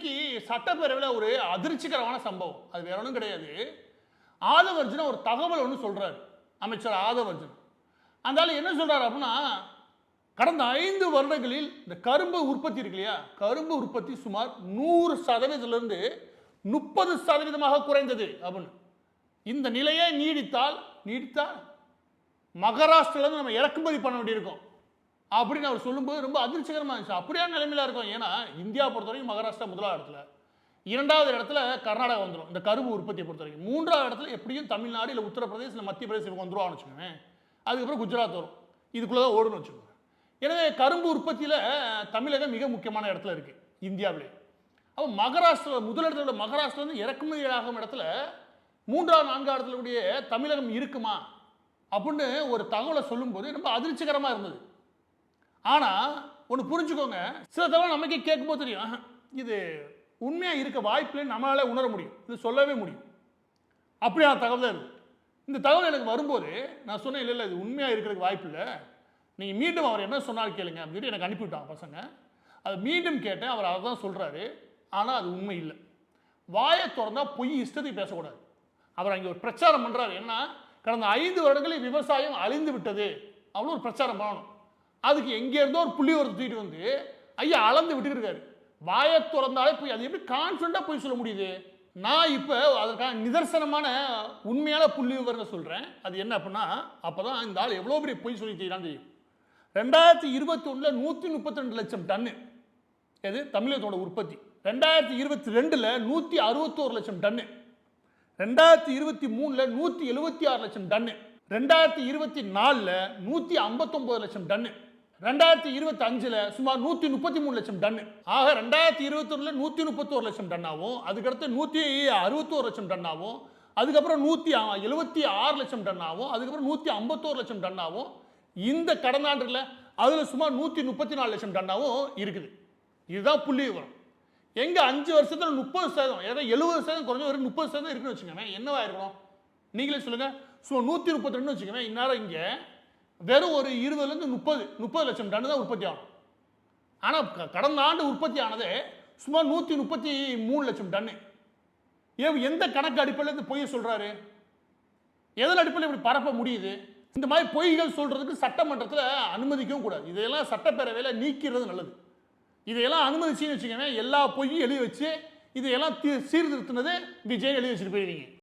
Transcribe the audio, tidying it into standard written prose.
இன்னைக்கு சட்டப்பேரவையில் ஒரு அதிர்ச்சிகரமான சம்பவம். அது வேற ஒன்றும் கிடையாது. ஆதவர்ஜுன ஒரு தகவல் ஒன்று சொல்றாரு. அமைச்சர் ஆதவர்ஜுன். அந்த ஆளு என்ன சொல்றாரு அப்படின்னா, கடந்த 5 வருடங்களில் இந்த கரும்பு உற்பத்தி இருக்கு இல்லையா, கரும்பு உற்பத்தி சுமார் 100% 30% குறைந்தது அப்படின்னு. இந்த நிலையே நீடித்தால் மகாராஷ்டிரால நம்ம இறக்குமதி பண்ண வேண்டியிருக்கும் அப்படின்னு அவர் சொல்லும்போது ரொம்ப அதிர்ச்சிகரமாக இருந்துச்சு. அப்படியான நிலைமையில இருக்கும். ஏன்னா இந்தியா பொறுத்தவரைக்கும் மகாராஷ்டிரா முதலாவது இடத்துல, 2வது இடத்துல கர்நாடகா வந்துடும் இந்த கரும்பு உற்பத்தியை பொறுத்த வரைக்கும். 3வது இடத்துல எப்படியும் தமிழ்நாடு இல்லை உத்தரப்பிரதேசம் இல்லை மத்திய பிரதேசம் இவங்க வந்துருவான்னு வச்சுக்கோங்க. அதுக்கப்புறம் குஜராத் வரும். இதுக்குள்ளே தான் ஓடுன்னு வச்சுக்கோங்க. எனவே கரும்பு உற்பத்தியில் தமிழகம் மிக முக்கியமான இடத்துல இருக்கு இந்தியாவிலே. அப்போ மகாராஷ்டிரா முதலிடத்துல மகாராஷ்டிரா வந்து இறக்குமதி ஆகும் இடத்துல 3வது 4வது இடத்துல கூடிய தமிழகம் இருக்குமா அப்படின்னு ஒரு தகவலை சொல்லும்போது ரொம்ப அதிர்ச்சிகரமாக இருந்தது. ஆனால் ஒன்று புரிஞ்சுக்கோங்க, சில தகவல் நமக்கே கேட்கும்போது தெரியும் இது உண்மையாக இருக்க வாய்ப்பில்லை, நம்மளால உணர முடியும், இது சொல்லவே முடியும். அப்படியான தகவல் தான் இருக்குது. இந்த தகவல் எனக்கு வரும்போது நான் சொன்னேன், இல்லை இது உண்மையாக இருக்கிறதுக்கு வாய்ப்பு இல்லை, நீங்கள் மீண்டும் அவர் என்ன சொன்னாலும் கேளுங்க அப்படின்னு சொல்லி எனக்கு அனுப்பிவிட்டாங்க பசங்க. அது மீண்டும் கேட்டேன், அவர் அதை தான் சொல்கிறாரு. ஆனால் அது உண்மை இல்லை. வாயை திறந்தா பொய் இஷ்டத்தை பேசக்கூடாது. அவர் அங்கே ஒரு பிரச்சாரம் பண்ணுறாரு. என்ன, கடந்த 5 வருடங்களில் விவசாயம் அழிந்து விட்டது அவ்வளோ ஒரு பிரச்சாரம் பண்ணணும். அதுக்கு எங்கேருந்தோ ஒரு புள்ளி ஒரு தூக்கிட்டு வந்து ஐயா அளந்து விட்டுக்கிட்டு இருக்காரு. வாயை திறந்தாலே போய் அது எப்படி கான்ஃபிடண்டாக போய் சொல்ல முடியுது? நான் இப்போ அதற்கான நிதர்சனமான உண்மையான புள்ளி விவரங்கள் சொல்கிறேன். அது என்ன அப்படின்னா, அப்போ தான் இந்த ஆள் எவ்வளோ பெரிய பொய் சொல்லி செய்யலாம் தெரியும். 2021 132 லட்சம் டன்னு எது தமிழகத்தோட உற்பத்தி. 2022 161 லட்சம் டன்னு. 2023 176 லட்சம் டன்னு. 2024 159 லட்சம் டன்னு. 2025 சுமார் 133 லட்சம் டன்னு. ஆக 2021 131 லட்சம் டன்னாவும், அதுக்கடுத்து 161 லட்சம் டன்னாவும், அதுக்கப்புறம் 176 லட்சம் டன்னாவும், அதுக்கப்புறம் 151 லட்சம் டன்னாவும், இந்த கடந்த ஆண்டுல அதுல சுமார் 134 லட்சம் டன்னாவும் இருக்குது. இதுதான் புள்ளி விவரம். எங்க 5 வருஷத்துல 30%, ஏதாவது 70% குறைஞ்ச ஒரு 30% இருக்குன்னு வச்சுக்கோங்க. என்னவா இருக்கணும் நீங்களே சொல்லுங்க. 132 வச்சுக்கோங்க. இந்நேரம் இங்க வெறும் ஒரு 20 30 லட்சம் டன் தான் உற்பத்தி ஆகும். ஆனால் கடந்த ஆண்டு உற்பத்தி ஆனது சுமார் 133 லட்சம் டன்னு. எந்த கணக்கு அடிப்படையில் இந்த பொய்யை சொல்றாரு? எதன் அடிப்படையில் இப்படி பரப்ப முடியுது? இந்த மாதிரி பொய்கள் சொல்றதுக்கு சட்டமன்றத்தில் அனுமதிக்கவும் கூடாது. இதையெல்லாம் சட்டப்பேரவையில் நீக்கிறது நல்லது. இதையெல்லாம் அனுமதிச்சுன்னு வச்சுக்கோங்க, எல்லா பொய்யும் எழுதி வச்சு இதையெல்லாம் சீர்திருத்தினது விஜய் எழுதி வச்சுட்டு போயிருவீங்க.